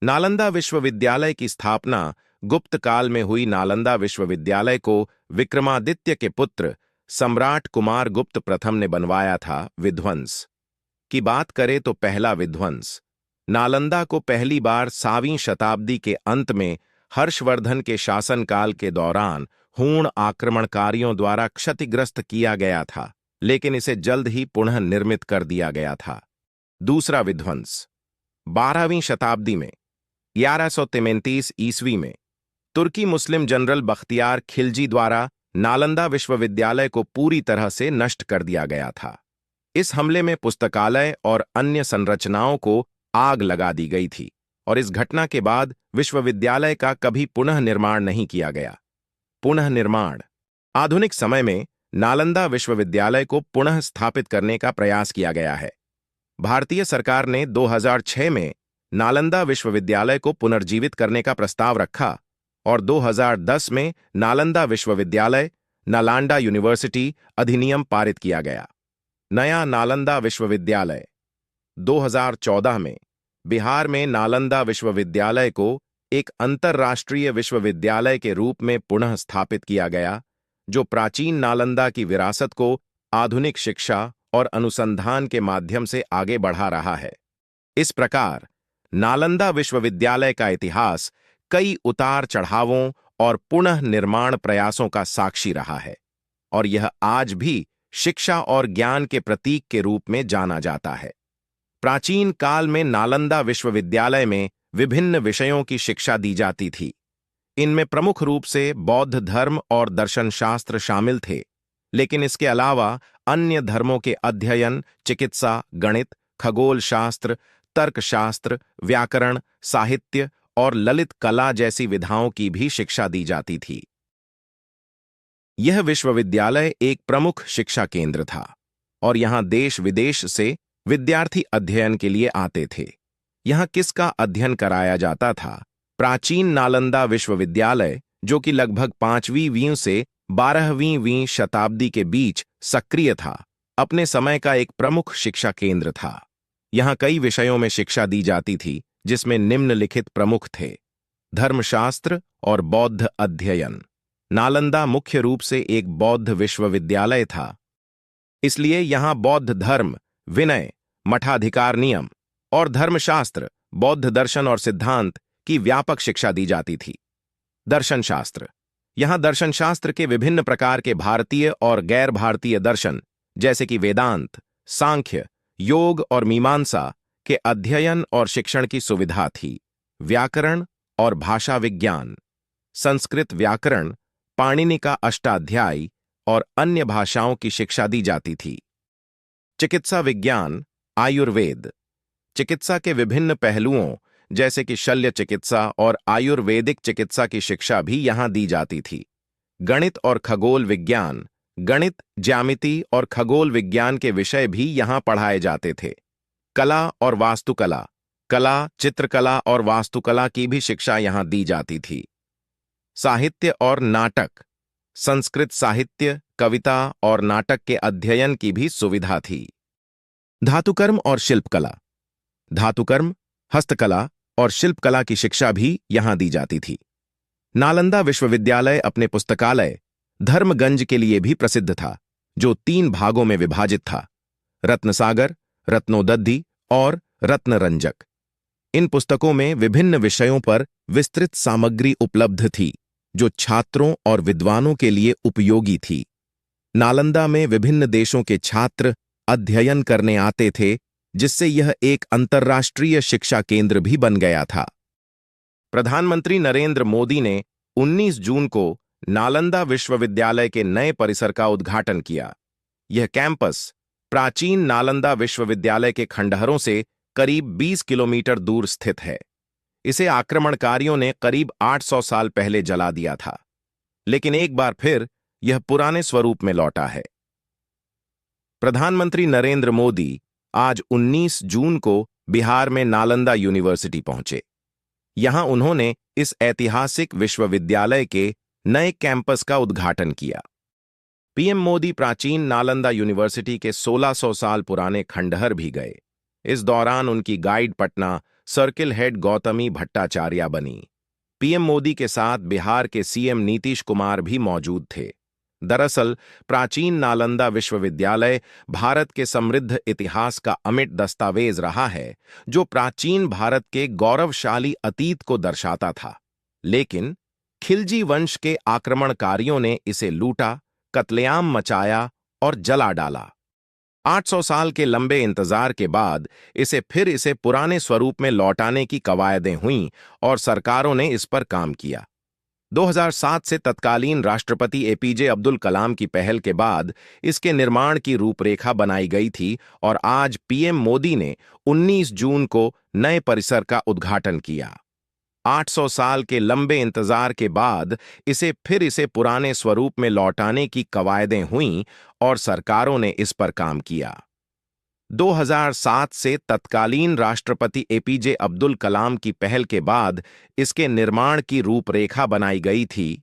नालंदा विश्वविद्यालय की स्थापना गुप्त काल में हुई। नालंदा विश्वविद्यालय को विक्रमादित्य के पुत्र सम्राट कुमार गुप्त प्रथम ने बनवाया था। विध्वंस की बात करें तो पहला विध्वंस नालंदा को पहली बार 7वीं शताब्दी के अंत में हर्षवर्धन के शासनकाल के दौरान हूण आक्रमणकारियों द्वारा क्षतिग्रस्त किया गया था, लेकिन इसे जल्द ही पुनः निर्मित कर दिया गया था। दूसरा विध्वंस 12वीं शताब्दी में 1133 ईस्वी में तुर्की मुस्लिम जनरल बख्तियार खिलजी द्वारा नालंदा विश्वविद्यालय को पूरी तरह से नष्ट कर दिया गया था। इस हमले में पुस्तकालय और अन्य संरचनाओं को आग लगा दी गई थी और इस घटना के बाद विश्वविद्यालय का कभी पुनः निर्माण नहीं किया गया। पुनः निर्माण आधुनिक समय में नालंदा विश्वविद्यालय को पुनः स्थापित करने का प्रयास किया गया है। भारतीय सरकार ने 2006 में नालंदा विश्वविद्यालय को पुनर्जीवित करने का प्रस्ताव रखा और 2010 में नालंदा विश्वविद्यालय नालंदा यूनिवर्सिटी अधिनियम पारित किया गया। नया नालंदा विश्वविद्यालय 2014 में बिहार में नालंदा विश्वविद्यालय को एक अंतर्राष्ट्रीय विश्वविद्यालय के रूप में पुनः स्थापित किया गया, जो प्राचीन नालंदा की विरासत को आधुनिक शिक्षा और अनुसंधान के माध्यम से आगे बढ़ा रहा है। इस प्रकार नालंदा विश्वविद्यालय का इतिहास कई उतार चढ़ावों और पुनः निर्माण प्रयासों का साक्षी रहा है और यह आज भी शिक्षा और ज्ञान के प्रतीक के रूप में जाना जाता है। प्राचीन काल में नालंदा विश्वविद्यालय में विभिन्न विषयों की शिक्षा दी जाती थी। इनमें प्रमुख रूप से बौद्ध धर्म और दर्शन शास्त्र शामिल थे, लेकिन इसके अलावा अन्य धर्मों के अध्ययन, चिकित्सा, गणित, खगोल शास्त्र, तर्कशास्त्र, व्याकरण, साहित्य और ललित कला जैसी विधाओं की भी शिक्षा दी जाती थी। यह विश्वविद्यालय एक प्रमुख शिक्षा केंद्र था और यहां देश विदेश से विद्यार्थी अध्ययन के लिए आते थे। यहां किसका अध्ययन कराया जाता था? प्राचीन नालंदा विश्वविद्यालय, जो कि लगभग 5वीं से 12वीं शताब्दी के बीच सक्रिय था, अपने समय का एक प्रमुख शिक्षा केंद्र था। यहां कई विषयों में शिक्षा दी जाती थी, जिसमें निम्नलिखित प्रमुख थे: धर्मशास्त्र और बौद्ध अध्ययन। नालंदा मुख्य रूप से एक बौद्ध विश्वविद्यालय था, इसलिए यहां बौद्ध धर्म, विनय, मठाधिकार नियम और धर्मशास्त्र, बौद्ध दर्शन और सिद्धांत की व्यापक शिक्षा दी जाती थी। दर्शनशास्त्र, यहां दर्शनशास्त्र के विभिन्न प्रकार के भारतीय और गैर भारतीय दर्शन, जैसे कि वेदांत, सांख्य, योग और मीमांसा के अध्ययन और शिक्षण की सुविधा थी। व्याकरण और भाषा विज्ञान, संस्कृत व्याकरण, पाणिनि का अष्टाध्यायी और अन्य भाषाओं की शिक्षा दी जाती थी। चिकित्सा विज्ञान, आयुर्वेद, चिकित्सा के विभिन्न पहलुओं जैसे कि शल्य चिकित्सा और आयुर्वेदिक चिकित्सा की शिक्षा भी यहां दी जाती थी। गणित और खगोल विज्ञान, गणित, ज्यामिति और खगोल विज्ञान के विषय भी यहां पढ़ाए जाते थे। कला और वास्तुकला, कला, चित्रकला और वास्तुकला की भी शिक्षा यहां दी जाती थी। साहित्य और नाटक, संस्कृत साहित्य, कविता और नाटक के अध्ययन की भी सुविधा थी। धातुकर्म और शिल्पकला, धातुकर्म, हस्तकला और शिल्पकला की शिक्षा भी यहां दी जाती थी। नालंदा विश्वविद्यालय अपने पुस्तकालय धर्मगंज के लिए भी प्रसिद्ध था, जो 3 भागों में विभाजित था: रत्नसागर, रत्नोदधि और रत्नरंजक। इन पुस्तकों में विभिन्न विषयों पर विस्तृत सामग्री उपलब्ध थी, जो छात्रों और विद्वानों के लिए उपयोगी थी। नालंदा में विभिन्न देशों के छात्र अध्ययन करने आते थे, जिससे यह एक अंतर्राष्ट्रीय शिक्षा केंद्र भी बन गया था। प्रधानमंत्री नरेंद्र मोदी ने 19 जून को नालंदा विश्वविद्यालय के नए परिसर का उद्घाटन किया। यह कैंपस प्राचीन नालंदा विश्वविद्यालय के खंडहरों से करीब 20 किलोमीटर दूर स्थित है। इसे आक्रमणकारियों ने करीब 800 साल पहले जला दिया था, लेकिन एक बार फिर यह पुराने स्वरूप में लौटा है। प्रधानमंत्री नरेंद्र मोदी आज 19 जून को बिहार में नालंदा यूनिवर्सिटी पहुंचे। यहां उन्होंने इस ऐतिहासिक विश्वविद्यालय के नए कैंपस का उद्घाटन किया। पीएम मोदी प्राचीन नालंदा यूनिवर्सिटी के 1600 साल पुराने खंडहर भी गए। इस दौरान उनकी guide Patna, circle head Gautami Bhattacharya बनी। पीएम मोदी के साथ बिहार के सीएम नीतीश कुमार भी मौजूद थे। दरअसल प्राचीन नालंदा विश्वविद्यालय भारत के समृद्ध इतिहास का अमिट दस्तावेज रहा है, जो प्राचीन भारत के गौरवशाली अतीत को दर्शाता था। लेकिन खिलजी वंश के आक्रमणकारियों ने इसे लूटा, कत्लेआम मचाया और जला डाला। 800 साल के लंबे इंतजार के बाद इसे पुराने स्वरूप में लौटाने की कवायदें हुईं और सरकारों ने इस पर काम किया। 2007 से तत्कालीन राष्ट्रपति एपीजे अब्दुल कलाम की पहल के बाद इसके निर्माण की रूपरेखा बनाई गई थी और आज पीएम मोदी ने 19 जून को नए परिसर का उद्घाटन किया। 800 साल के लंबे इंतजार के बाद इसे पुराने स्वरूप में लौटाने की कवायदें हुईं और सरकारों ने इस पर काम किया। 2007 से तत्कालीन राष्ट्रपति एपीजे अब्दुल कलाम की पहल के बाद इसके निर्माण की रूपरेखा बनाई गई थी